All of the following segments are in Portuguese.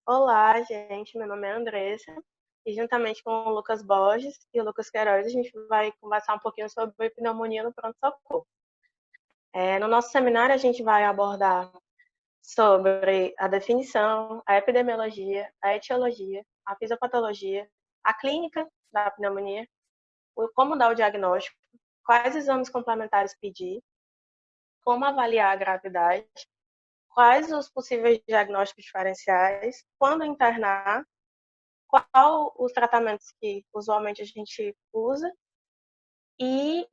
Olá, gente. Meu nome é Andressa e juntamente com o Lucas Borges e o Lucas Queiroz, a gente vai conversar um pouquinho sobre pneumonia no pronto-socorro. No nosso seminário, a gente vai abordar sobre a definição, a epidemiologia, a etiologia, a fisiopatologia, a clínica da pneumonia, como dar o diagnóstico, quais exames complementares pedir, como avaliar a gravidade, quais os possíveis diagnósticos diferenciais, quando internar, qual os tratamentos que usualmente a gente usa e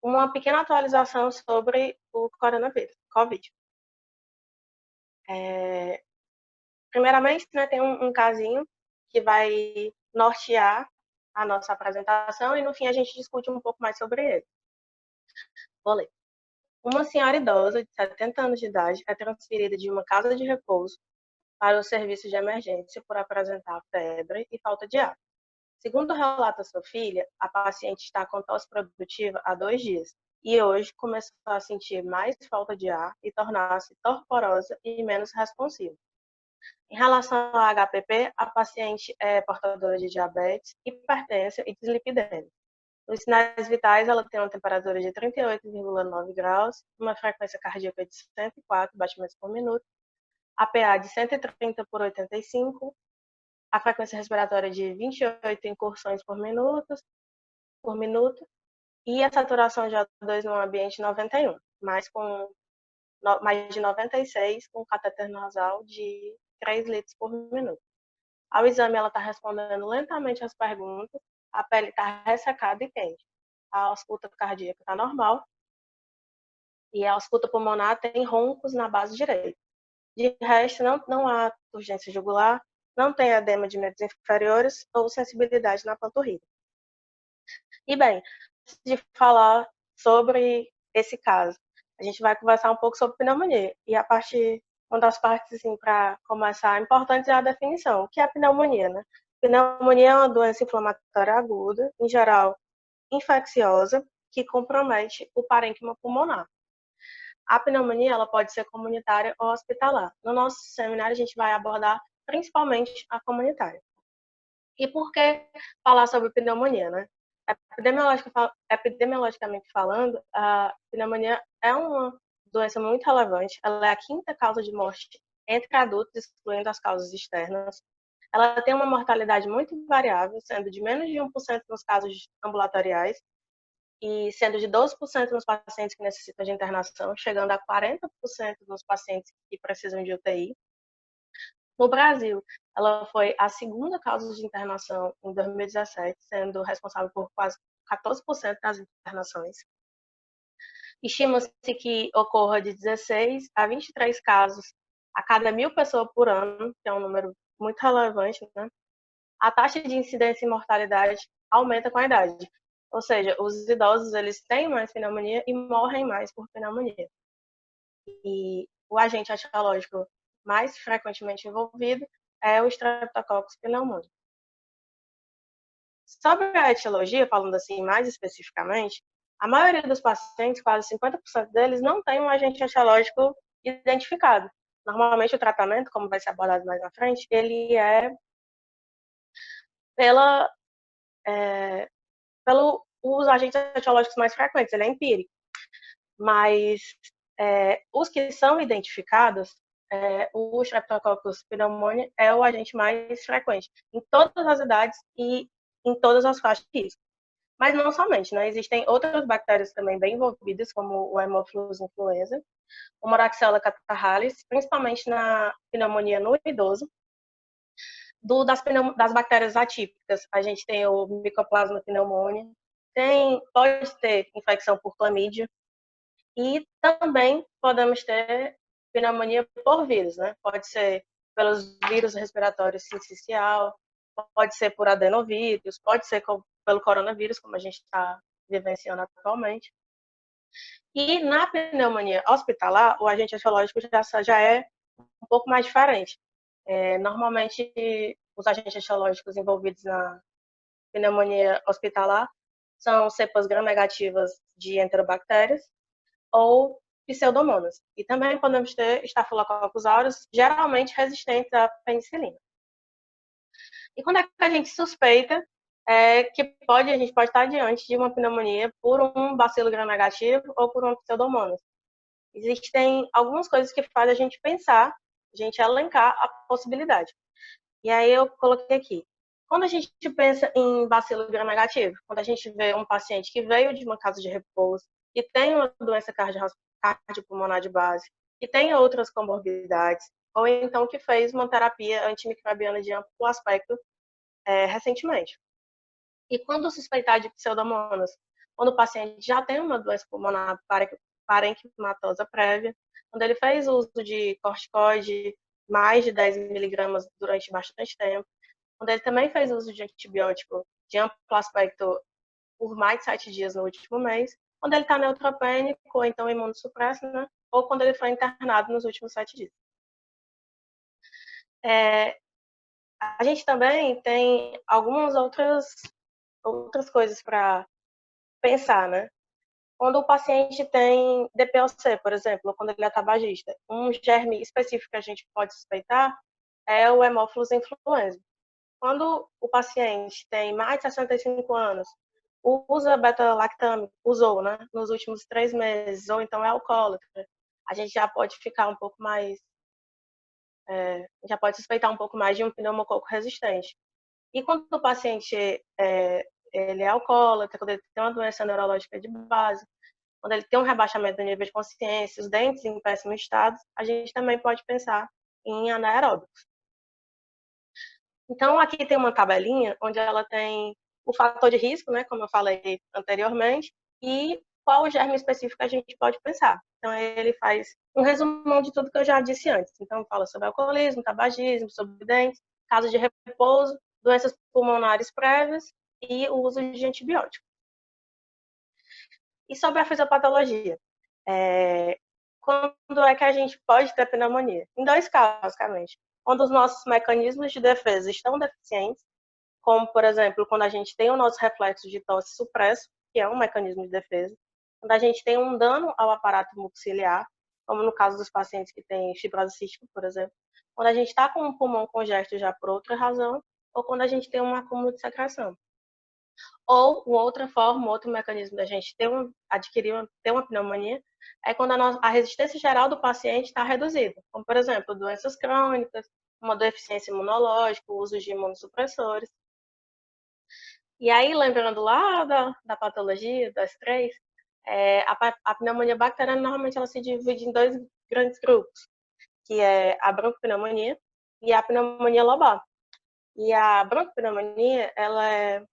uma pequena atualização sobre o coronavírus, COVID. É, Primeiramente, né, tem um casinho que vai nortear a nossa apresentação e no fim a gente discute um pouco mais sobre ele. Vou ler. Uma senhora idosa de 70 anos de idade é transferida de uma casa de repouso para o serviço de emergência por apresentar febre e falta de ar. Segundo relata sua filha, a paciente está com tosse produtiva há 2 dias e hoje começou a sentir mais falta de ar e tornar-se torporosa e menos responsiva. Em relação ao HPP, a paciente é portadora de diabetes, hipertensão e dislipidemia. Nos sinais vitais, ela tem uma temperatura de 38,9 graus, uma frequência cardíaca de 104 batimentos por minuto, APA de 130 por 85, a frequência respiratória de 28 incursões por minuto e a saturação de O2 no ambiente 91, mais de 96 com catéter nasal de 3 litros por minuto. Ao exame, ela está respondendo lentamente às perguntas, a pele está ressecada e quente. A ausculta cardíaca está normal e a ausculta pulmonar tem roncos na base direita. De resto, não há urgência jugular, não tem edema de membros inferiores ou sensibilidade na panturrilha. E bem, antes de falar sobre esse caso, a gente vai conversar um pouco sobre pneumonia. E uma das partes, assim, para começar, importante é a definição. O que é pneumonia, né? Pneumonia é uma doença inflamatória aguda, em geral infecciosa, que compromete o parênquima pulmonar. A pneumonia ela pode ser comunitária ou hospitalar. No nosso seminário, a gente vai abordar principalmente a comunitária. E por que falar sobre pneumonia, né? Epidemiologicamente falando, a pneumonia é uma doença muito relevante. Ela é a quinta causa de morte entre adultos, excluindo as causas externas. Ela tem uma mortalidade muito variável, sendo de menos de 1% nos casos ambulatoriais e sendo de 12% nos pacientes que necessitam de internação, chegando a 40% nos pacientes que precisam de UTI. No Brasil, ela foi a segunda causa de internação em 2017, sendo responsável por quase 14% das internações. Estima-se que ocorra de 16 a 23 casos a cada 1.000 pessoas por ano, que é um número muito relevante, né? A taxa de incidência e mortalidade aumenta com a idade. Ou seja, os idosos eles têm mais pneumonia e morrem mais por pneumonia. E o agente etiológico mais frequentemente envolvido é o Streptococcus pneumoniae. Sobre a etiologia, falando assim mais especificamente, a maioria dos pacientes, quase 50% deles, não tem um agente etiológico identificado. Normalmente o tratamento, como vai ser abordado mais na frente, ele é pela, é, pelo os agentes etiológicos mais frequentes, ele é empírico. Mas os que são identificados, o Streptococcus pneumoniae é o agente mais frequente em todas as idades e em todas as faixas de risco. Mas não somente, né? Existem outras bactérias também bem envolvidas, como o Haemophilus influenza, o Moraxella catarrhalis, principalmente na pneumonia no idoso. Das bactérias atípicas, a gente tem o Mycoplasma pneumoniae, pode ter infecção por clamídia, e também podemos ter pneumonia por vírus, né? Pode ser pelos vírus respiratórios sincicial, pode ser por adenovírus, pode ser pelo coronavírus, como a gente está vivenciando atualmente. E na pneumonia hospitalar, o agente etiológico já é um pouco mais diferente. Normalmente, os agentes etiológicos envolvidos na pneumonia hospitalar são cepas gram-negativas de enterobactérias ou pseudomonas. E também podemos ter Staphylococcus aureus, geralmente resistentes à penicilina. E quando é que a gente suspeita que a gente pode estar diante de uma pneumonia por um bacilo gram-negativo ou por uma pseudomonas? Existem algumas coisas que fazem a gente pensar, a gente elencar a possibilidade. E aí eu coloquei aqui. Quando a gente pensa em bacilo gram-negativo, quando a gente vê um paciente que veio de uma casa de repouso, que tem uma doença cardiopulmonar de base, que tem outras comorbidades, ou então que fez uma terapia antimicrobiana de amplo aspecto recentemente. E quando suspeitar de pseudomonas, quando o paciente já tem uma doença pulmonar parenquimatosa prévia, quando ele fez uso de corticoide mais de 10 miligramas durante bastante tempo, quando ele também fez uso de antibiótico de amplo aspecto por mais de 7 dias no último mês, quando ele está neutropênico ou então imunossupresso, né? Ou quando ele foi internado nos últimos 7 dias. A gente também tem algumas outras coisas para pensar, né? Quando o paciente tem DPOC, por exemplo, ou quando ele é tabagista, um germe específico que a gente pode suspeitar é o Haemophilus influenza. Quando o paciente tem mais de 65 anos, usa beta-lactame, usou, né, nos últimos 3 meses, ou então é alcoólatra, a gente já pode ficar um pouco mais, já pode suspeitar um pouco mais de um pneumococo resistente. E quando o paciente ele é alcoólatra, quando ele tem uma doença neurológica de base, quando ele tem um rebaixamento do nível de consciência, os dentes em péssimo estado, a gente também pode pensar em anaeróbicos. Então, aqui tem uma tabelinha onde ela tem o fator de risco, né, como eu falei anteriormente, e qual germe específico a gente pode pensar. Então, ele faz um resumão de tudo que eu já disse antes. Então, fala sobre alcoolismo, tabagismo, sobre dentes, casos de repouso, doenças pulmonares prévias e o uso de antibiótico. E sobre a fisiopatologia, quando é que a gente pode ter pneumonia? Em 2 casos, basicamente. Quando os nossos mecanismos de defesa estão deficientes, como, por exemplo, quando a gente tem o nosso reflexo de tosse supresso, que é um mecanismo de defesa, quando a gente tem um dano ao aparato mucociliar, como no caso dos pacientes que têm fibrose cística, por exemplo, quando a gente está com o pulmão congesto já por outra razão, ou quando a gente tem um acúmulo de secreção. Ou uma outra forma, outro mecanismo da gente ter uma pneumonia, é quando a resistência geral do paciente está reduzida, como, por exemplo, doenças crônicas, uma deficiência imunológica, o uso de imunossupressores. E aí, lembrando lá da patologia, das 3, a pneumonia bacteriana, normalmente, ela se divide em 2 grandes grupos, que é a broncopneumonia e a pneumonia lobar. E a broncopneumonia, ela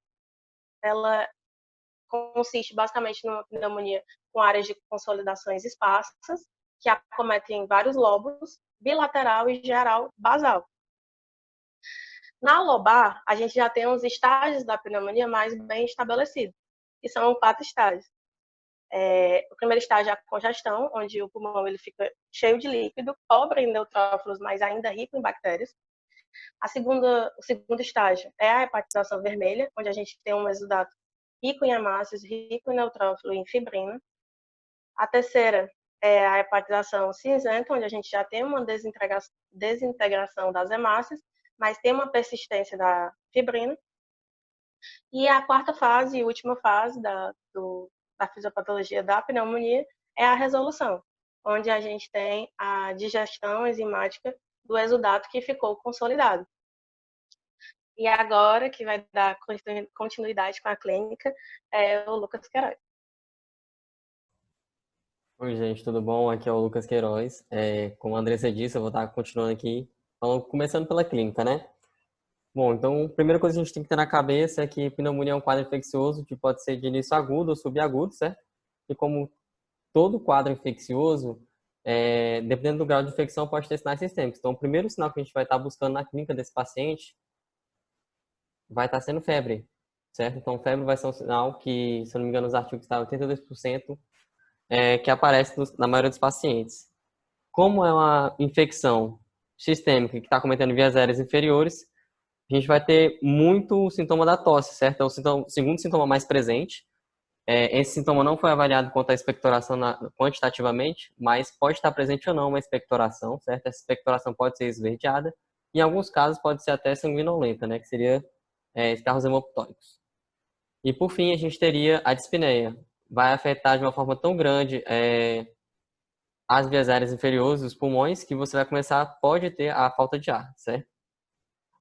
consiste basicamente numa pneumonia com áreas de consolidações esparsas, que acometem vários lobos, bilateral e geral basal. Na lobar, a gente já tem os estágios da pneumonia mais bem estabelecidos, que são 4 estágios. O primeiro estágio é a congestão, onde o pulmão ele fica cheio de líquido, pobre em neutrófilos, mas ainda rico em bactérias. O segundo estágio é a hepatização vermelha, onde a gente tem um exudato rico em hemácias, rico em neutrófilo e em fibrina. A terceira é a hepatização cinzenta, onde a gente já tem uma desintegração das hemácias, mas tem uma persistência da fibrina. E a quarta fase e última fase da fisiopatologia da pneumonia é a resolução, onde a gente tem a digestão enzimática do exudato que ficou consolidado. E agora, que vai dar continuidade com a clínica, é o Lucas Queiroz. Oi, gente, tudo bom? Aqui é o Lucas Queiroz. Como a Andressa disse, eu vou estar continuando aqui, começando pela clínica, né? Bom, então, a primeira coisa que a gente tem que ter na cabeça é que pneumonia é um quadro infeccioso que pode ser de início agudo ou subagudo, certo? E como todo quadro infeccioso, dependendo do grau de infecção, pode ter sinais sistêmicos. Então, o primeiro sinal que a gente vai estar buscando na clínica desse paciente vai estar sendo febre, certo? Então, febre vai ser um sinal que, se eu não me engano, os artigos estão 82%, que aparece na maioria dos pacientes. Como é uma infecção sistêmica que está cometendo vias aéreas inferiores, a gente vai ter muito sintoma da tosse, certo? É o segundo sintoma mais presente. Esse sintoma não foi avaliado quanto à expectoração quantitativamente, mas pode estar presente ou não uma expectoração, certo? Essa expectoração pode ser esverdeada. Em alguns casos, pode ser até sanguinolenta, né? Que seria escarros hemoptóricos. E, por fim, a gente teria a dispneia. Vai afetar de uma forma tão grande as vias aéreas inferiores, os pulmões, que você vai pode ter a falta de ar, certo?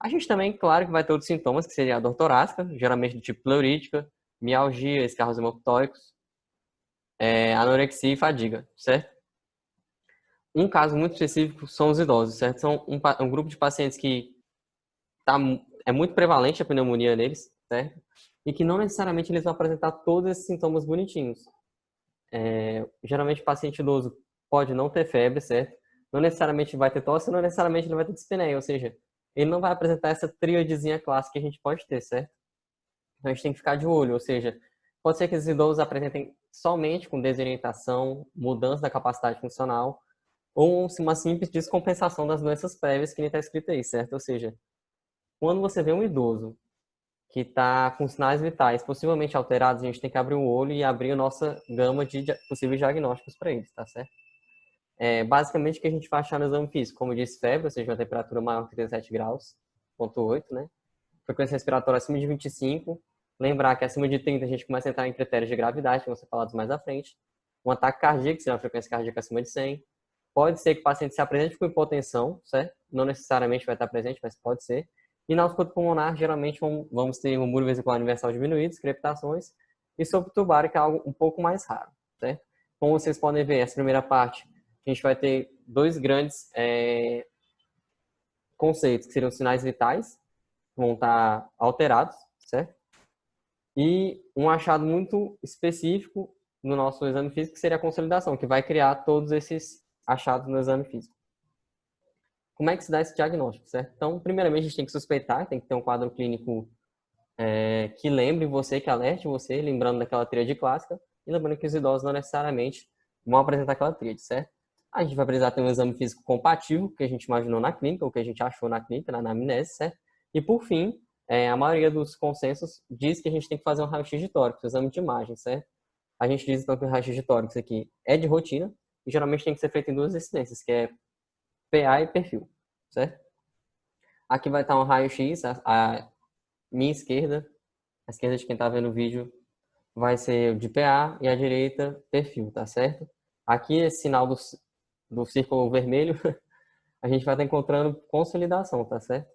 A gente também, claro, que vai ter outros sintomas, que seria a dor torácica, geralmente do tipo pleurítica, mialgia, escarros hemoptóricos, anorexia e fadiga, certo? Um caso muito específico são os idosos, certo? São um grupo de pacientes que é muito prevalente a pneumonia neles, certo? E que não necessariamente eles vão apresentar todos esses sintomas bonitinhos. Geralmente o paciente idoso pode não ter febre, certo? Não necessariamente vai ter tosse, não necessariamente ele vai ter dispneia, ou seja, ele não vai apresentar essa tríadezinha clássica que a gente pode ter, certo? Então a gente tem que ficar de olho, ou seja, pode ser que esses idosos apresentem somente com desorientação, mudança da capacidade funcional, ou uma simples descompensação das doenças prévias que nem está escrito aí, certo? Ou seja, quando você vê um idoso que está com sinais vitais possivelmente alterados, a gente tem que abrir o olho e abrir a nossa gama de possíveis diagnósticos para eles, tá certo? Basicamente, o que a gente vai achar no exame físico, como eu disse, febre, ou seja, uma temperatura maior que 37 graus, 0,8, né? Frequência respiratória acima de 25. Lembrar que acima de 30 a gente começa a entrar em critérios de gravidade, que vão ser falados mais à frente. Um ataque cardíaco, se é uma frequência cardíaca acima de 100. Pode ser que o paciente se apresente com hipotensão, certo? Não necessariamente vai estar presente, mas pode ser. E na ausculta pulmonar, geralmente vamos ter um muro vesicular universal diminuído, crepitações, e sopro tubário, que é algo um pouco mais raro, certo? Como vocês podem ver, essa primeira parte, a gente vai ter dois grandes conceitos, que seriam sinais vitais, que vão estar alterados, certo? E um achado muito específico no nosso exame físico, que seria a consolidação, que vai criar todos esses achados no exame físico. Como é que se dá esse diagnóstico, certo? Então, primeiramente, a gente tem que suspeitar, tem que ter um quadro clínico que lembre você, que alerte você, lembrando daquela tríade clássica, e lembrando que os idosos não necessariamente vão apresentar aquela tríade, certo? A gente vai precisar ter um exame físico compatível, que a gente imaginou na clínica, ou que a gente achou na clínica, na anamnese, certo? E, por fim, a maioria dos consensos diz que a gente tem que fazer um raio-x de tórax, um exame de imagem, certo? A gente diz, então, que o raio-x de tórax aqui é de rotina, e geralmente tem que ser feito em duas incidências, que é PA e perfil, certo? Aqui vai estar um raio-x, a minha esquerda, a esquerda de quem está vendo o vídeo, vai ser o de PA e a direita, perfil, tá certo? Aqui, esse sinal do círculo vermelho, a gente vai estar encontrando consolidação, tá certo?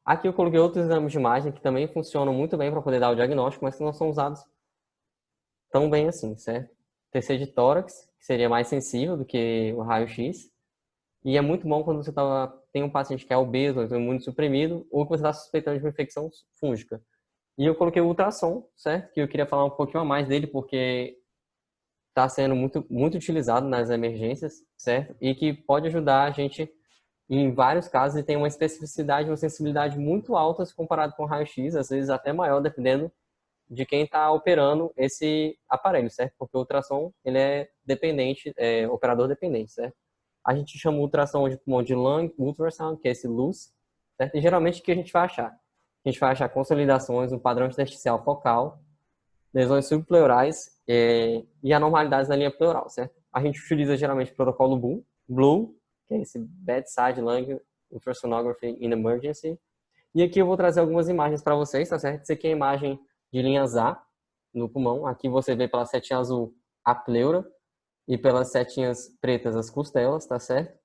Aqui eu coloquei outros exames de imagem que também funcionam muito bem para poder dar o diagnóstico, mas que não são usados tão bem assim, certo? TC de tórax, que seria mais sensível do que o raio-x. E é muito bom quando você tem um paciente que é obeso, ou imunossuprimido, ou que você está suspeitando de uma infecção fúngica. E eu coloquei o ultrassom, certo? Que eu queria falar um pouquinho a mais dele, porque está sendo muito, muito utilizado nas emergências, certo? E que pode ajudar a gente em vários casos e tem uma especificidade, uma sensibilidade muito alta se comparado com o raio-x, às vezes até maior, dependendo de quem está operando esse aparelho, certo? Porque o ultrassom, ele é dependente, operador dependente, certo? A gente chama o ultrassom de pulmão de lung ultrasound, que é esse LUS, certo? E geralmente o que a gente vai achar? A gente vai achar consolidações, um padrão intersticial focal, lesões subpleurais e anormalidades na linha pleural, certo? A gente utiliza geralmente o protocolo Blue, que é esse Bedside Lung Ultrasonography in Emergency. E aqui eu vou trazer algumas imagens para vocês, tá certo? Isso aqui é a imagem de linhas A no pulmão. Aqui você vê pela setinha azul a pleura e pelas setinhas pretas as costelas, tá certo?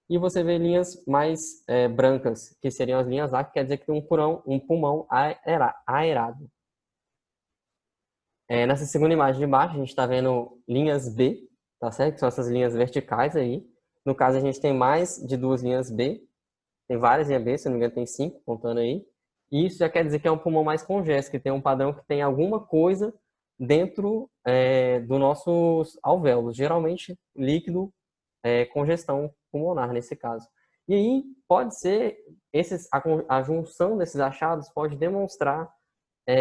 E você vê linhas mais brancas, que seriam as linhas A, que quer dizer que tem um pulmão aerado. Nessa segunda imagem de baixo, a gente está vendo linhas B, tá certo? Que são essas linhas verticais aí. No caso, a gente tem mais de duas linhas B. Tem várias linhas B, se não me engano, tem 5, contando aí. E isso já quer dizer que é um pulmão mais congesto, que tem um padrão que tem alguma coisa dentro dos nossos alvéolos. Geralmente, líquido, congestão pulmonar, nesse caso. E aí, pode ser, a junção desses achados pode demonstrar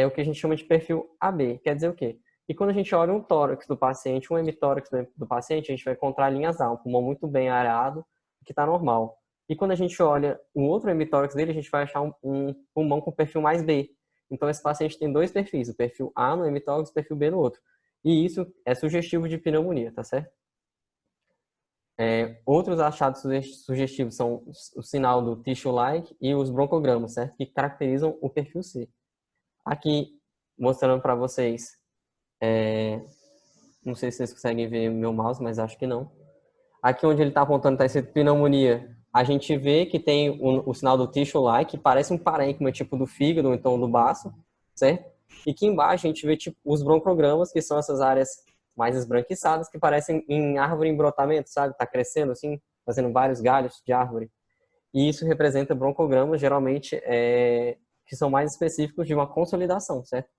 o que a gente chama de perfil AB. Quer dizer o quê? E quando a gente olha um tórax do paciente, um hemitórax do paciente, a gente vai encontrar linhas A, um pulmão muito bem areado, que está normal. E quando a gente olha um outro hemitórax dele, a gente vai achar um pulmão com perfil mais B, Então, esse paciente tem dois perfis, o perfil A no hemitórax e o perfil B no outro. E isso é sugestivo de pneumonia, tá certo? Outros achados sugestivos são o sinal do tissue-like e os broncogramas, certo? Que caracterizam o perfil C. Aqui, mostrando para vocês, não sei se vocês conseguem ver meu mouse, mas acho que não. Aqui onde ele está apontando, está escrito pneumonia. A gente vê que tem o sinal do tissue-like, que parece um parênquima tipo do fígado, ou então do baço, certo? E aqui embaixo a gente vê tipo, os broncogramas, que são essas áreas mais esbranquiçadas, que parecem em árvore em brotamento, sabe? Está crescendo assim, fazendo vários galhos de árvore. E isso representa broncogramas, geralmente, que são mais específicos de uma consolidação, certo?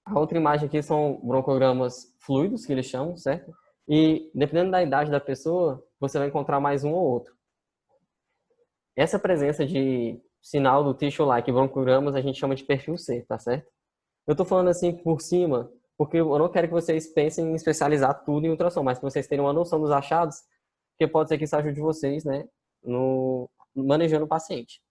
A outra imagem aqui são broncogramas fluidos, que eles chamam, certo? E dependendo da idade da pessoa, você vai encontrar mais um ou outro. Essa presença de sinal do tissue-like broncogramas a gente chama de perfil C, tá certo? Eu tô falando assim por cima, porque eu não quero que vocês pensem em especializar tudo em ultrassom, mas que vocês tenham uma noção dos achados, porque pode ser que isso ajude vocês, né, no manejando o paciente.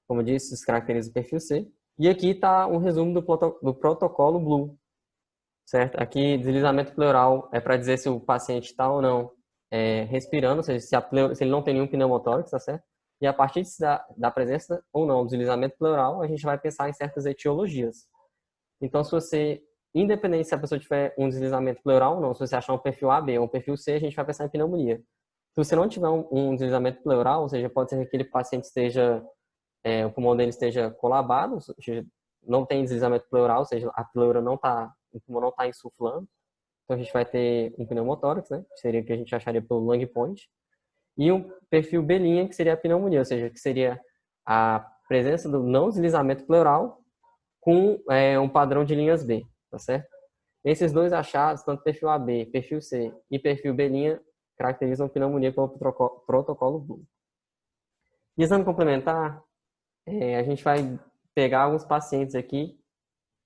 Como eu disse, isso caracteriza o perfil C. E aqui está um resumo do protocolo Blue, certo? Aqui, deslizamento pleural é para dizer se o paciente está ou não respirando, ou seja, se ele não tem nenhum pneumotórax, tá certo? E a partir da presença ou não do deslizamento pleural, a gente vai pensar em certas etiologias. Então, se você, independente se a pessoa tiver um deslizamento pleural ou não, se você achar um perfil A, B ou um perfil C, a gente vai pensar em pneumonia. Se você não tiver um deslizamento pleural, ou seja, pode ser que aquele paciente esteja, o pulmão dele esteja colabado, ou seja, não tem deslizamento pleural, ou seja, a pleura não está, o pulmão não está insuflando. Então, a gente vai ter um pneumotórax, né? Que seria o que a gente acharia pelo lung point. E um perfil B', que seria a pneumonia, ou seja, que seria a presença do não deslizamento pleural com um padrão de linhas B, tá certo? Esses dois achados, tanto perfil AB, perfil C e perfil B', caracterizam pneumonia pelo protocolo Blue. E exame complementar, a gente vai pegar alguns pacientes aqui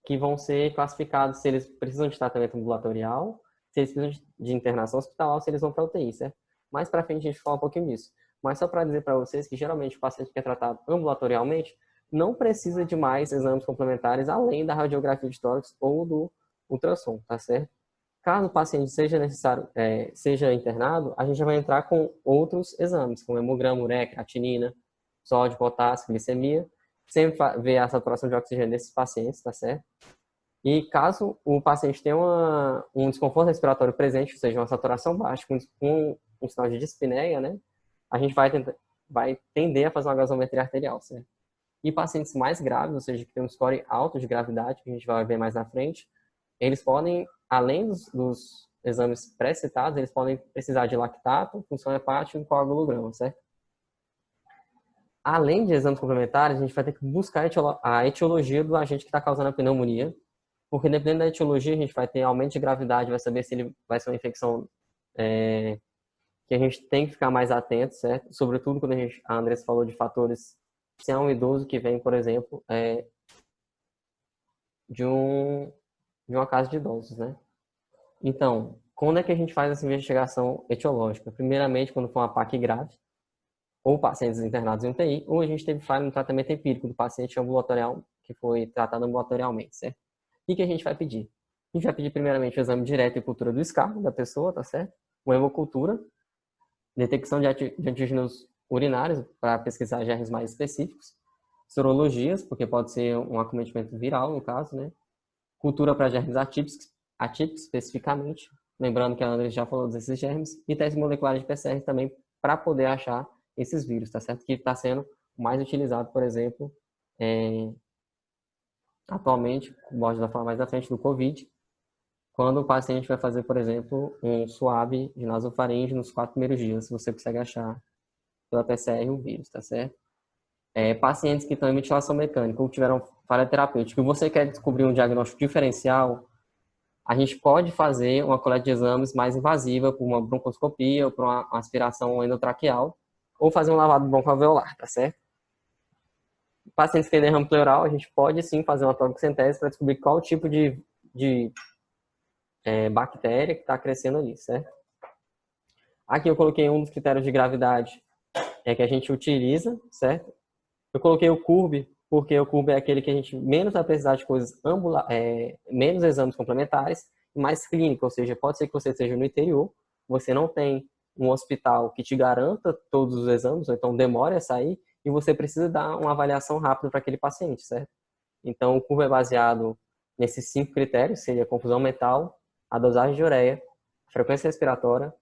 que vão ser classificados se eles precisam de tratamento ambulatorial, se eles precisam de internação hospitalar ou se eles vão para UTI, certo? Mais para frente a gente fala um pouquinho disso. Mas só para dizer para vocês que geralmente o paciente que é tratado ambulatorialmente não precisa de mais exames complementares além da radiografia de tórax ou do ultrassom, tá certo? Caso o paciente seja necessário, seja internado, a gente já vai entrar com outros exames, como hemograma, ureia, creatinina, sódio, potássio, glicemia, sempre ver a saturação de oxigênio desses pacientes, tá certo? E caso o paciente tenha um desconforto respiratório presente, ou seja, uma saturação baixa, com um sinal de dispneia, né? A gente vai tender a fazer uma gasometria arterial, certo? E pacientes mais graves, ou seja, que tem um score alto de gravidade, que a gente vai ver mais na frente, eles podem, além dos exames pré-citados, eles podem precisar de lactato, função hepática e coagulograma, certo? Além de exames complementares, a gente vai ter que buscar a etiologia do agente que está causando a pneumonia, porque dependendo da etiologia, a gente vai ter aumento de gravidade, vai saber se ele vai ser uma infecção que a gente tem que ficar mais atento, certo? Sobretudo quando a Andressa falou de fatores, se é um idoso que vem, por exemplo, de uma casa de idosos, né? Então, quando é que a gente faz essa investigação etiológica? Primeiramente, quando for uma PAC grave, ou pacientes internados em UTI, ou a gente teve falha no tratamento empírico do paciente ambulatorial, que foi tratado ambulatorialmente, certo? O que a gente vai pedir? A gente vai pedir primeiramente o exame direto e cultura do escarro da pessoa, tá certo? Uma hemocultura, detecção de antígenos urinários para pesquisar germes mais específicos, sorologias, porque pode ser um acometimento viral, no caso, né? Cultura para germes atípicos especificamente, lembrando que a André já falou desses germes, e testes moleculares de PCR também para poder achar esses vírus, tá certo? Que está sendo mais utilizado, por exemplo, atualmente, como a gente vai falar mais à frente, do COVID, quando o paciente vai fazer, por exemplo, um swab de nasofaringe nos 4 primeiros dias, se você consegue achar pela PCR o vírus, tá certo? Pacientes que estão em ventilação mecânica ou tiveram falha terapêutica e você quer descobrir um diagnóstico diferencial, a gente pode fazer uma coleta de exames mais invasiva por uma broncoscopia ou por uma aspiração endotraqueal ou fazer um lavado broncoalveolar, tá certo? Pacientes que têm derrame pleural, a gente pode sim fazer uma toxicentese para descobrir qual tipo de bactéria que está crescendo ali, certo? Aqui eu coloquei um dos critérios de gravidade que a gente utiliza, certo? Eu coloquei o CURB porque o curve é aquele que a gente menos vai precisar de coisas menos exames complementares e mais clínico, ou seja, pode ser que você esteja no interior, você não tem um hospital que te garanta todos os exames, ou então demore a sair, e você precisa dar uma avaliação rápida para aquele paciente, certo? Então, o curve é baseado nesses 5 critérios, seria a confusão mental, a dosagem de ureia, a frequência respiratória,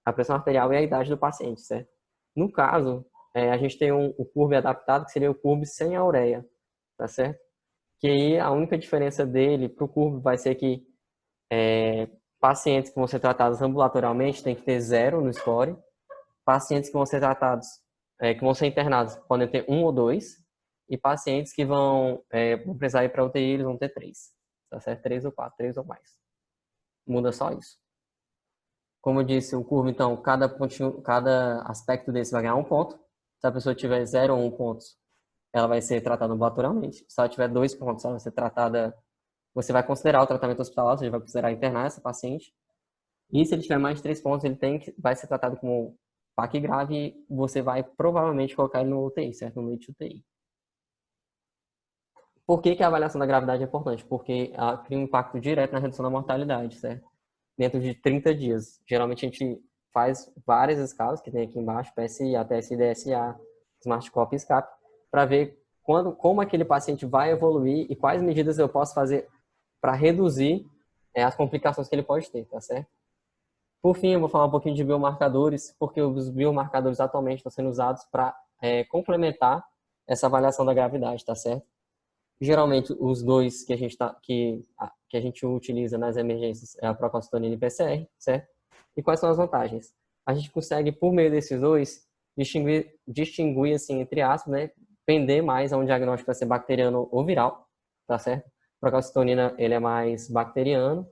a pressão arterial e a idade do paciente, certo? No caso, a gente tem o curve adaptado, que seria o curve sem a ureia, tá certo? Que aí a única diferença dele para o curve vai ser que pacientes que vão ser tratados ambulatorialmente têm que ter 0 no score, pacientes que vão ser tratados, que vão ser internados podem ter 1 ou 2, e pacientes que vão precisar ir para UTI, eles vão ter 3, tá certo? 3 ou 4, 3 ou mais. Muda só isso. Como eu disse, o curvo, então, cada aspecto desse vai ganhar 1 ponto. Se a pessoa tiver 0 ou 1 pontos, ela vai ser tratada ambulatorialmente. Se ela tiver 2 pontos, ela vai ser tratada. Você vai considerar o tratamento hospitalar, ou seja, vai considerar internar essa paciente. E se ele tiver mais de 3 pontos, vai ser tratado como PAC grave e você vai provavelmente colocar ele no UTI, certo? No leito de UTI. Por que a avaliação da gravidade é importante? Porque ela cria um impacto direto na redução da mortalidade, certo? Dentro de 30 dias. Geralmente a gente faz várias escalas, que tem aqui embaixo, PSI, ATS, DSA, SmartCop e SCAP, para ver como aquele paciente vai evoluir e quais medidas eu posso fazer para reduzir as complicações que ele pode ter, tá certo? Por fim, eu vou falar um pouquinho de biomarcadores, porque os biomarcadores atualmente estão sendo usados para complementar essa avaliação da gravidade, tá certo? Geralmente, os dois que a gente utiliza nas emergências é a procalcitonina e PCR, certo? E quais são as vantagens? A gente consegue, por meio desses dois, distinguir assim, entre aspas, né? Pender mais a um diagnóstico vai ser bacteriano ou viral, tá certo? A procalcitonina, ele é mais bacteriano,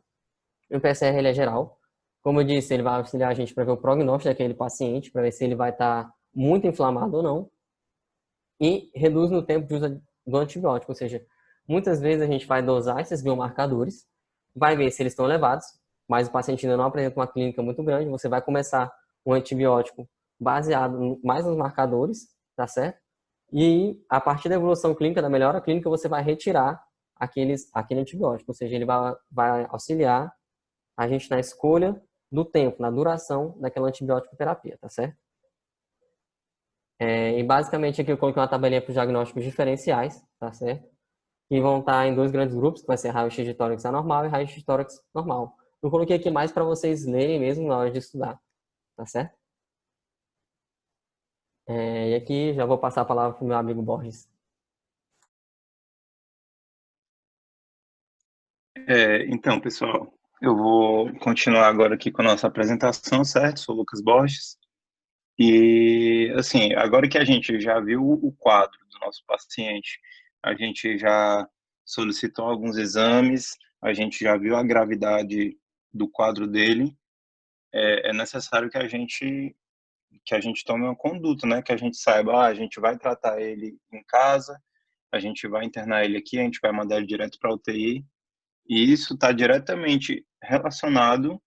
e o PCR, ele é geral. Como eu disse, ele vai auxiliar a gente para ver o prognóstico daquele paciente, para ver se ele vai estar muito inflamado ou não, e reduz no tempo de uso do antibiótico, ou seja, muitas vezes a gente vai dosar esses biomarcadores, vai ver se eles estão elevados, mas o paciente ainda não apresenta uma clínica muito grande, você vai começar um antibiótico baseado mais nos marcadores, tá certo? E a partir da evolução clínica, da melhora clínica, você vai retirar aquele antibiótico, ou seja, ele vai auxiliar a gente na escolha do tempo, na duração daquela antibiótico terapia, tá certo? E basicamente aqui eu coloquei uma tabelinha para os diagnósticos diferenciais, tá certo? Que vão estar em 2 grandes grupos, que vai ser raio-x de tórax anormal e raio-x de tórax normal. Eu coloquei aqui mais para vocês lerem mesmo na hora de estudar, tá certo? E aqui já vou passar a palavra para o meu amigo Borges. Então, pessoal, eu vou continuar agora aqui com a nossa apresentação, certo? Sou o Lucas Borges. E, assim, agora que a gente já viu o quadro do nosso paciente, a gente já solicitou alguns exames, a gente já viu a gravidade do quadro dele, é necessário que a gente tome uma conduta, né? Que a gente saiba, a gente vai tratar ele em casa, a gente vai internar ele aqui, a gente vai mandar ele direto para a UTI, e isso está diretamente relacionado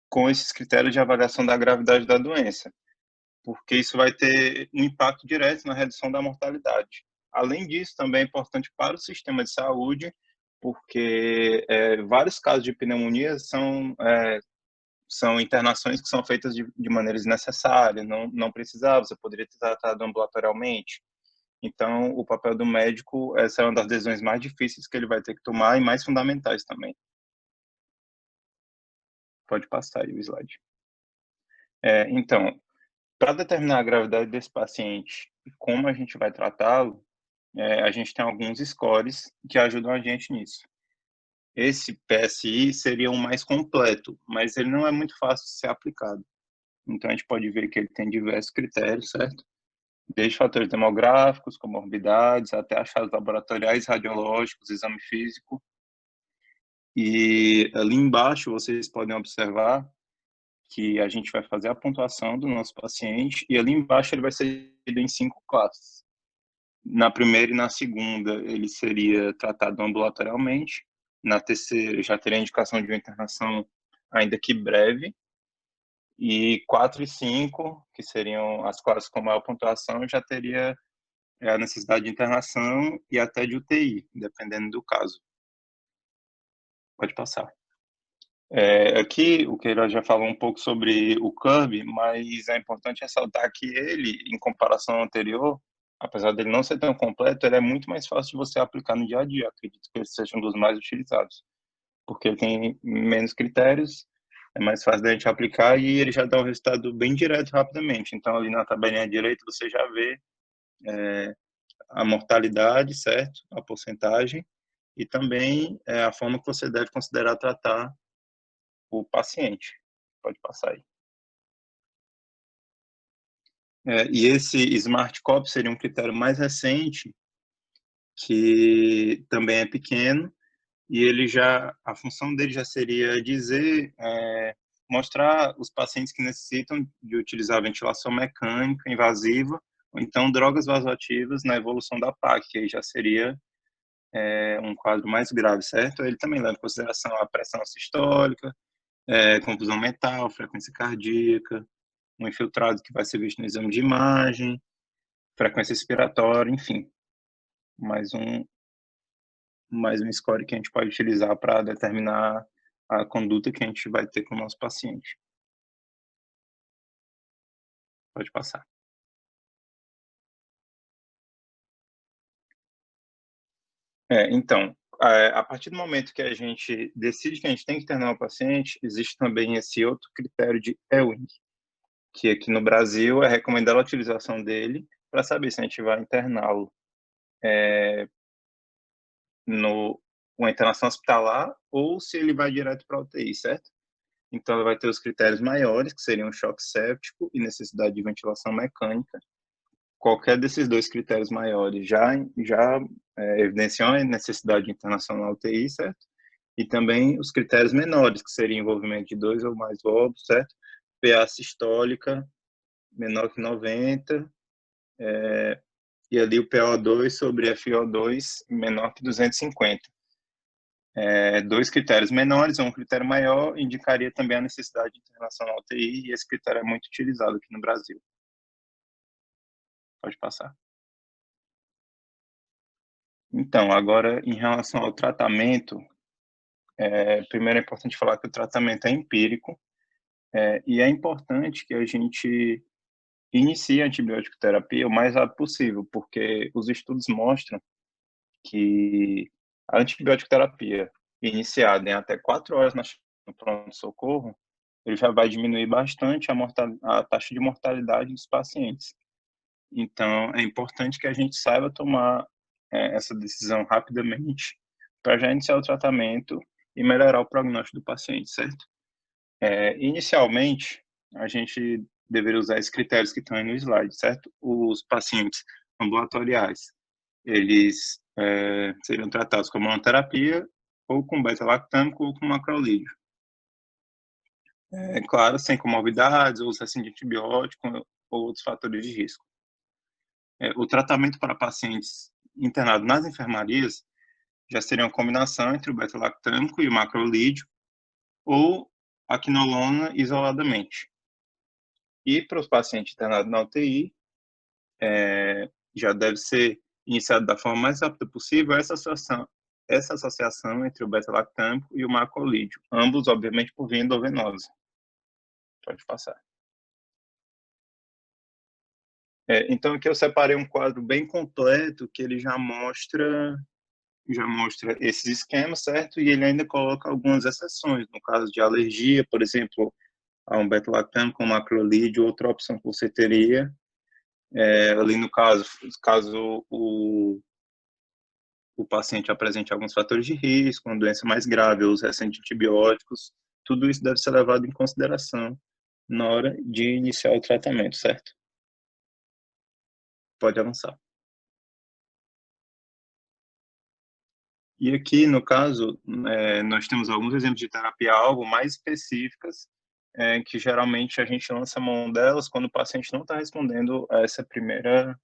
com esses critérios de avaliação da gravidade da doença, porque isso vai ter um impacto direto na redução da mortalidade. Além disso, também é importante para o sistema de saúde, porque vários casos de pneumonia são internações que são feitas de maneira desnecessária, não precisava, você poderia ter tratado ambulatorialmente. Então, o papel do médico, essa é uma das decisões mais difíceis que ele vai ter que tomar e mais fundamentais também. Pode passar aí o slide. Então, para determinar a gravidade desse paciente e como a gente vai tratá-lo, a gente tem alguns scores que ajudam a gente nisso. Esse PSI seria o mais completo, mas ele não é muito fácil de ser aplicado. Então, a gente pode ver que ele tem diversos critérios, certo? Desde fatores demográficos, comorbidades, até achados laboratoriais, radiológicos, exame físico. E ali embaixo vocês podem observar que a gente vai fazer a pontuação do nosso paciente e ali embaixo ele vai ser dividido em 5 classes. Na primeira e na segunda ele seria tratado ambulatorialmente. Na terceira já teria a indicação de uma internação ainda que breve. E 4 e 5, que seriam as classes com maior pontuação, já teria é a necessidade de internação e até de UTI, dependendo do caso. Pode passar. Aqui, o Queiroz já falou um pouco sobre o CURB, mas é importante ressaltar que ele, em comparação ao anterior, apesar dele não ser tão completo, ele é muito mais fácil de você aplicar no dia a dia. Acredito que ele seja um dos mais utilizados, porque ele tem menos critérios, é mais fácil da gente aplicar e ele já dá um resultado bem direto rapidamente. Então, ali na tabelinha direita, você já vê a mortalidade, certo? A porcentagem e também a forma que você deve considerar tratar o paciente. Pode passar aí. E esse Smart Cop seria um critério mais recente, que também é pequeno, e ele a função dele já seria dizer, mostrar os pacientes que necessitam de utilizar ventilação mecânica invasiva, ou então drogas vasoativas na evolução da PAC, que aí já seria um quadro mais grave, certo? Ele também leva em consideração a pressão sistólica, confusão mental, frequência cardíaca, um infiltrado que vai ser visto no exame de imagem, frequência respiratória, enfim, mais um score que a gente pode utilizar para determinar a conduta que a gente vai ter com o nosso paciente. Pode passar. Então, a partir do momento que a gente decide que a gente tem que internar o paciente, existe também esse outro critério de Ewing, que aqui no Brasil é recomendada a utilização dele para saber se a gente vai interná-lo uma internação hospitalar ou se ele vai direto para a UTI, certo? Então, ele vai ter os critérios maiores, que seriam choque séptico e necessidade de ventilação mecânica. Qualquer desses dois critérios maiores já evidenciam a necessidade de internação na UTI, certo? E também os critérios menores, que seriam envolvimento de 2 ou mais óbitos, certo? PA sistólica menor que 90, e ali o PO2 sobre FO2 menor que 250. Dois critérios menores, um critério maior, indicaria também a necessidade de internação na UTI, e esse critério é muito utilizado aqui no Brasil. Pode passar. Então, agora, em relação ao tratamento, primeiro é importante falar que o tratamento é empírico, e é importante que a gente inicie a antibiótico terapia o mais rápido possível, porque os estudos mostram que a antibiótico terapia iniciada em até 4 horas no pronto-socorro, ele já vai diminuir bastante a taxa de mortalidade dos pacientes. Então, é importante que a gente saiba tomar essa decisão rapidamente para já iniciar o tratamento e melhorar o prognóstico do paciente, certo? Inicialmente, a gente deveria usar esses critérios que estão aí no slide, certo? Os pacientes ambulatoriais, eles seriam tratados com monoterapia, ou com beta-lactâmico, ou com macrolídeo. Claro, sem comorbidades, ou sem de antibiótico, ou outros fatores de risco. O tratamento para pacientes internados nas enfermarias já seria uma combinação entre o beta-lactâmico e o macrolídeo, ou a quinolona isoladamente. E para os pacientes internados na UTI, já deve ser iniciado da forma mais rápida possível essa associação entre o beta-lactâmico e o macrolídeo, ambos, obviamente, por via endovenosa. Pode passar. Então, aqui eu separei um quadro bem completo que ele já mostra esses esquemas, certo? E ele ainda coloca algumas exceções, no caso de alergia, por exemplo, a um beta-lactâmico, um macrolídeo, outra opção que você teria, ali no caso o paciente apresente alguns fatores de risco, uma doença mais grave, uso recente de antibióticos, tudo isso deve ser levado em consideração na hora de iniciar o tratamento, certo? Pode avançar. E aqui, no caso, nós temos alguns exemplos de terapia-alvo mais específicas, que geralmente a gente lança mão delas quando o paciente não está respondendo a essa primeira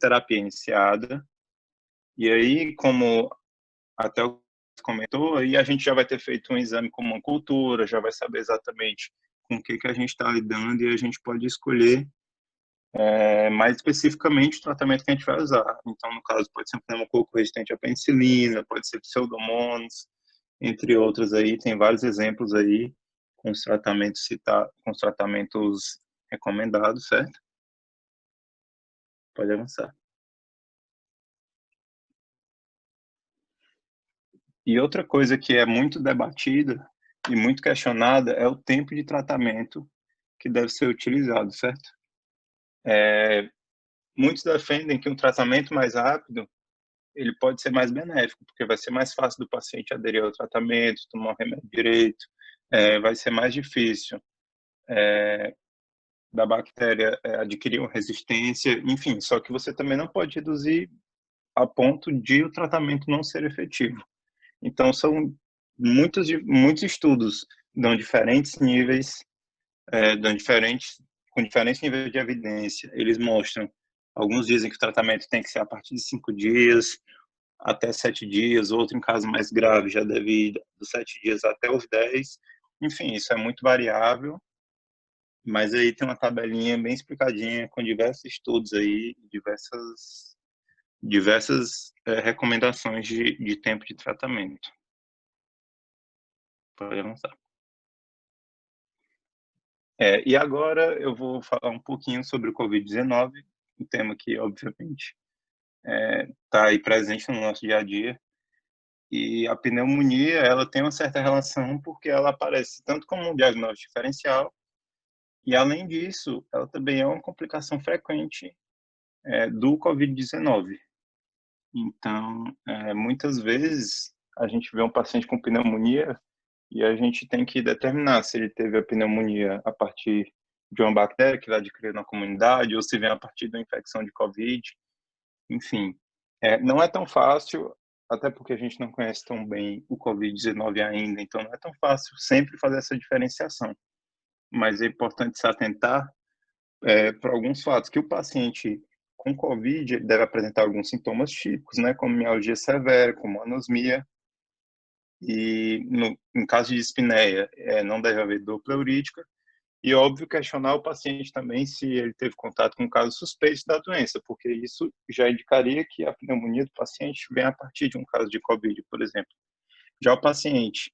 terapia iniciada. E aí, como até o comentou, aí a gente já vai ter feito um exame com uma cultura, já vai saber exatamente com o que a gente está lidando e a gente pode escolher mais especificamente o tratamento que a gente vai usar. Então, no caso, pode ser um pneumococo resistente à penicilina, pode ser pseudomonas, entre outros aí, tem vários exemplos aí com os tratamentos com os tratamentos recomendados, certo? Pode avançar. E outra coisa que é muito debatida e muito questionada é o tempo de tratamento que deve ser utilizado, certo? Muitos defendem que um tratamento mais rápido ele pode ser mais benéfico, porque vai ser mais fácil do paciente aderir ao tratamento, tomar o remédio direito, vai ser mais difícil da bactéria adquirir uma resistência, enfim, só que você também não pode reduzir a ponto de o tratamento não ser efetivo. Então, são muitos estudos dão diferentes níveis, com diferentes níveis de evidência. Eles mostram, alguns dizem que o tratamento tem que ser a partir de 5 dias, até 7 dias, outro em caso mais grave já deve ir dos 7 dias até os 10. Enfim, isso é muito variável, mas aí tem uma tabelinha bem explicadinha com diversos estudos aí, diversas recomendações de tempo de tratamento. Pode avançar. E agora eu vou falar um pouquinho sobre o Covid-19, um tema que, obviamente, está aí presente no nosso dia a dia. E a pneumonia, ela tem uma certa relação porque ela aparece tanto como um diagnóstico diferencial e, além disso, ela também é uma complicação frequente do Covid-19. Então, muitas vezes, a gente vê um paciente com pneumonia e a gente tem que determinar se ele teve a pneumonia a partir de uma bactéria que ele adquiriu na comunidade ou se vem a partir da infecção de Covid. Enfim, não é tão fácil, até porque a gente não conhece tão bem o Covid-19 ainda, então não é tão fácil sempre fazer essa diferenciação. Mas é importante se atentar para alguns fatos, que o paciente com Covid ele deve apresentar alguns sintomas típicos, né, como mialgia severa, como anosmia, e no caso de dispneia, não deve haver dor pleurítica, e, óbvio, questionar o paciente também se ele teve contato com casos suspeitos da doença, porque isso já indicaria que a pneumonia do paciente vem a partir de um caso de Covid, por exemplo. Já o paciente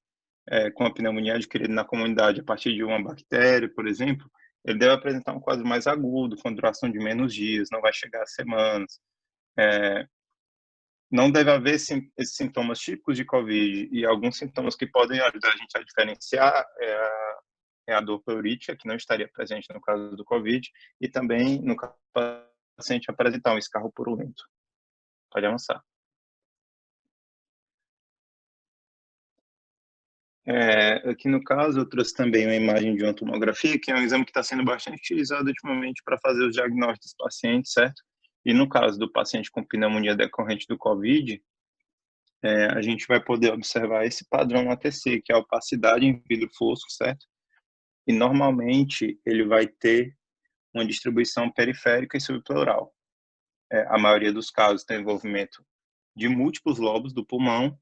com a pneumonia adquirida na comunidade a partir de uma bactéria, por exemplo, ele deve apresentar um quadro mais agudo, com duração de menos dias, não vai chegar a semanas. Não deve haver esses sintomas típicos de Covid e alguns sintomas que podem ajudar a gente a diferenciar a dor pleurítica, que não estaria presente no caso do Covid, e também no caso do paciente apresentar um escarro purulento. Pode avançar. Aqui no caso, eu trouxe também uma imagem de uma tomografia, que é um exame que está sendo bastante utilizado ultimamente para fazer os diagnósticos dos pacientes, certo? E no caso do paciente com pneumonia decorrente do COVID, a gente vai poder observar esse padrão no ATC, que é a opacidade em vidro fosco, certo? E normalmente ele vai ter uma distribuição periférica e subpleural. A maioria dos casos tem envolvimento de múltiplos lobos do pulmão,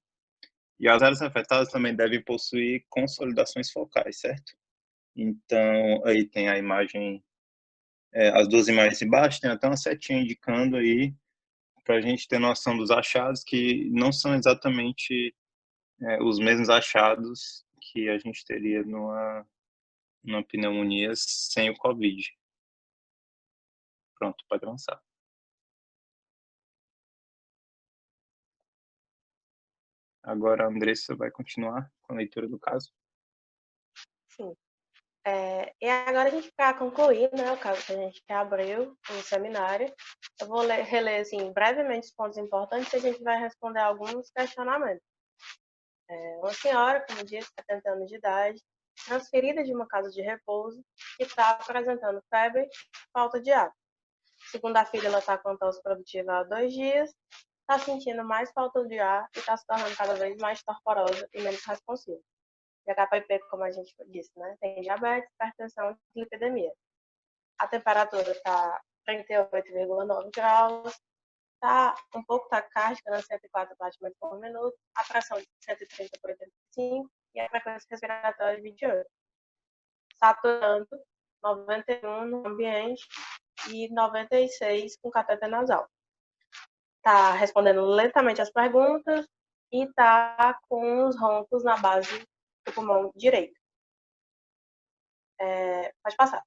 e as áreas afetadas também devem possuir consolidações focais, certo? Então, aí tem a imagem, as duas imagens embaixo, tem até uma setinha indicando aí, para a gente ter noção dos achados, que não são exatamente os mesmos achados que a gente teria numa pneumonia sem o COVID. Pronto, pode avançar. Agora a Andressa vai continuar com a leitura do caso. Sim. E agora a gente vai concluir, né, o caso que a gente abriu no seminário. Eu vou reler assim, brevemente os pontos importantes e a gente vai responder alguns questionamentos. Uma senhora, como disse, 70 anos de idade, transferida de uma casa de repouso, que está apresentando febre e falta de ar. Segundo a filha, ela está com tosse produtiva há 2 dias, está sentindo mais falta de ar e está se tornando cada vez mais torporosa e menos responsiva. E a HPP, como a gente disse, né, tem diabetes, hipertensão e lipidemia. A temperatura está 38,9 graus, está um pouco taquicárdica, né, 104 batimentos por minuto, a pressão de 130 por 85 e a frequência respiratória de 28. Saturando 91 no ambiente e 96 com catéter nasal. Está respondendo lentamente as perguntas e está com os roncos na base do pulmão direito. Pode passar.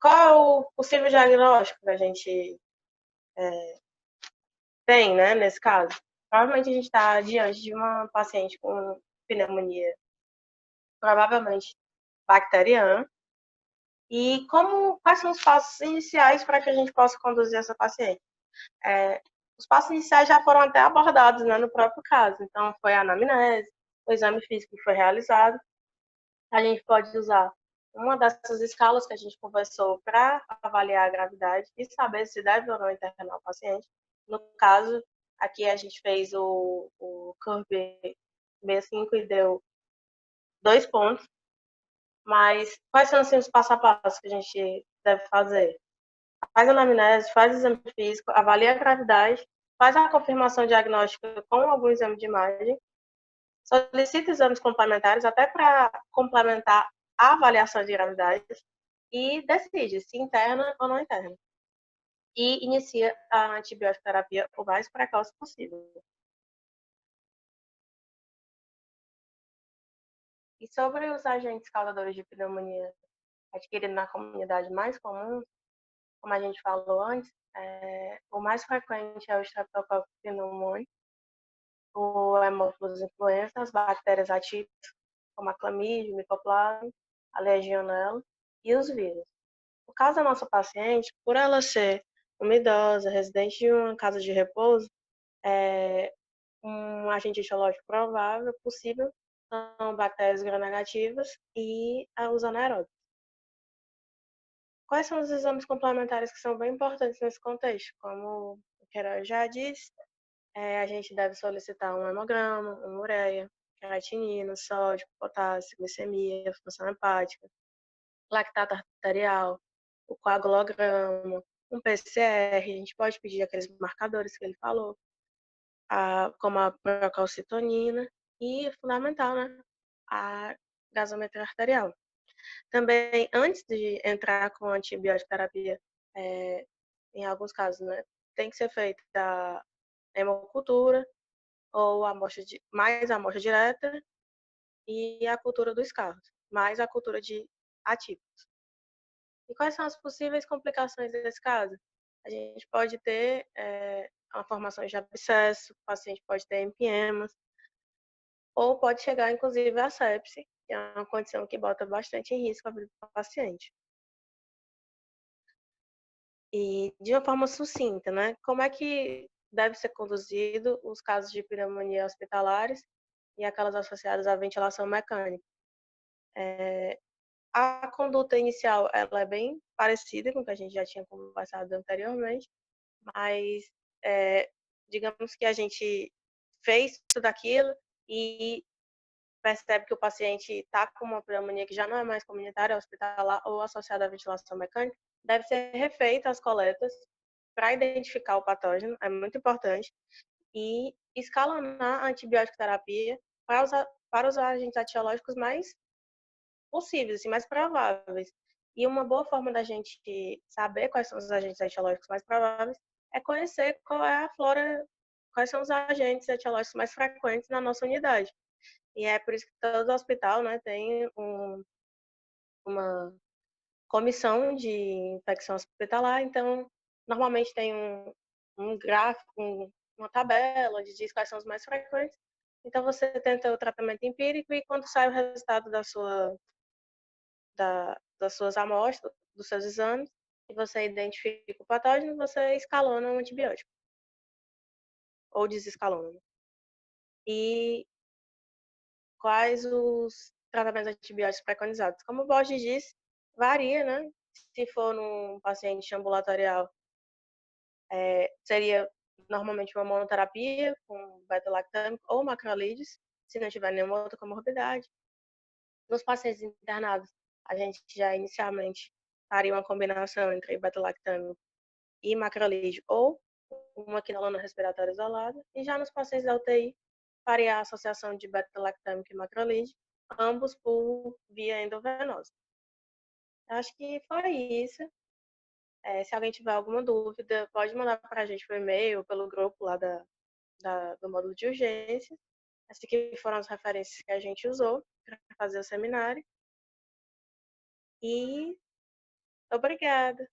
Qual é o possível diagnóstico que a gente tem, né, nesse caso? Provavelmente a gente está diante de uma paciente com pneumonia, provavelmente bacteriana. E quais são os passos iniciais para que a gente possa conduzir essa paciente? Os passos iniciais já foram até abordados, né, no próprio caso. Então, foi a anamnese, o exame físico que foi realizado. A gente pode usar uma dessas escalas que a gente conversou para avaliar a gravidade e saber se deve ou não internar o paciente. No caso, aqui a gente fez o CURB 65 e deu 2 pontos. Mas quais são assim, os passo a passo que a gente deve fazer? Faz a anamnese, faz o exame físico, avalia a gravidade, faz a confirmação diagnóstica com algum exame de imagem, solicita exames complementares até para complementar a avaliação de gravidade e decide se interna ou não interna. E inicia a antibiótico terapia o mais precoce possível. E sobre os agentes causadores de pneumonia adquiridos na comunidade mais comum, como a gente falou antes, o mais frequente é o Streptococcus pneumoniae, o Haemophilus influenza, as bactérias atípicas, como a clamídia, o micoplasma, a legionela e os vírus. No caso da nossa paciente, por ela ser uma idosa, residente de uma casa de repouso, um agente etiológico provável, possível, são bactérias gram-negativas e os anaeróbios. Quais são os exames complementares que são bem importantes nesse contexto? Como o Queiroz já disse, a gente deve solicitar um hemograma, uma ureia, creatinina, sódio, potássio, glicemia, função hepática, lactato arterial, o coagulograma, um PCR, a gente pode pedir aqueles marcadores que ele falou, como a procalcitonina e, fundamental, né, a gasometria arterial. Também, antes de entrar com antibiótico terapia, em alguns casos, né, tem que ser feita a hemocultura ou mais a amostra direta e a cultura dos carros, mais a cultura de atípicos. E quais são as possíveis complicações desse caso? A gente pode ter uma formação de abscesso, o paciente pode ter empiemas, ou pode chegar, inclusive, a sepse, que é uma condição que bota bastante em risco a vida do paciente. E de uma forma sucinta, né? Como é que deve ser conduzido os casos de pneumonia hospitalares e aquelas associadas à ventilação mecânica? A conduta inicial ela é bem parecida com o que a gente já tinha conversado anteriormente, mas digamos que a gente fez tudo aquilo e percebe que o paciente está com uma pneumonia que já não é mais comunitária, hospitalar ou associada à ventilação mecânica, deve ser refeita as coletas para identificar o patógeno, é muito importante, e escalonar a antibiótico terapia para os agentes etiológicos mais possíveis, assim, mais prováveis. E uma boa forma da gente saber quais são os agentes etiológicos mais prováveis é conhecer qual é a flora, quais são os agentes etiológicos mais frequentes na nossa unidade. E é por isso que todo hospital, né, tem uma comissão de infecção hospitalar. Então, normalmente tem um gráfico, uma tabela onde diz quais são os mais frequentes. Então, você tenta o tratamento empírico e quando sai o resultado das suas amostras, dos seus exames, e você identifica o patógeno, você escalona um antibiótico. Ou desescalona. E quais os tratamentos antibióticos preconizados? Como o Borges disse, varia, né? Se for num paciente ambulatorial, seria normalmente uma monoterapia com beta-lactâmico ou macrolídeos, se não tiver nenhuma outra comorbidade. Nos pacientes internados, a gente já inicialmente faria uma combinação entre beta-lactâmico e macrolídeo ou uma quinolona respiratória isolada. E já nos pacientes da UTI, faria a associação de beta-lactâmico e macrolídeo, ambos por via endovenosa. Acho que foi isso. Se alguém tiver alguma dúvida, pode mandar para a gente por e-mail, pelo grupo lá do módulo de urgência. Essas que foram as referências que a gente usou para fazer o seminário. E obrigada!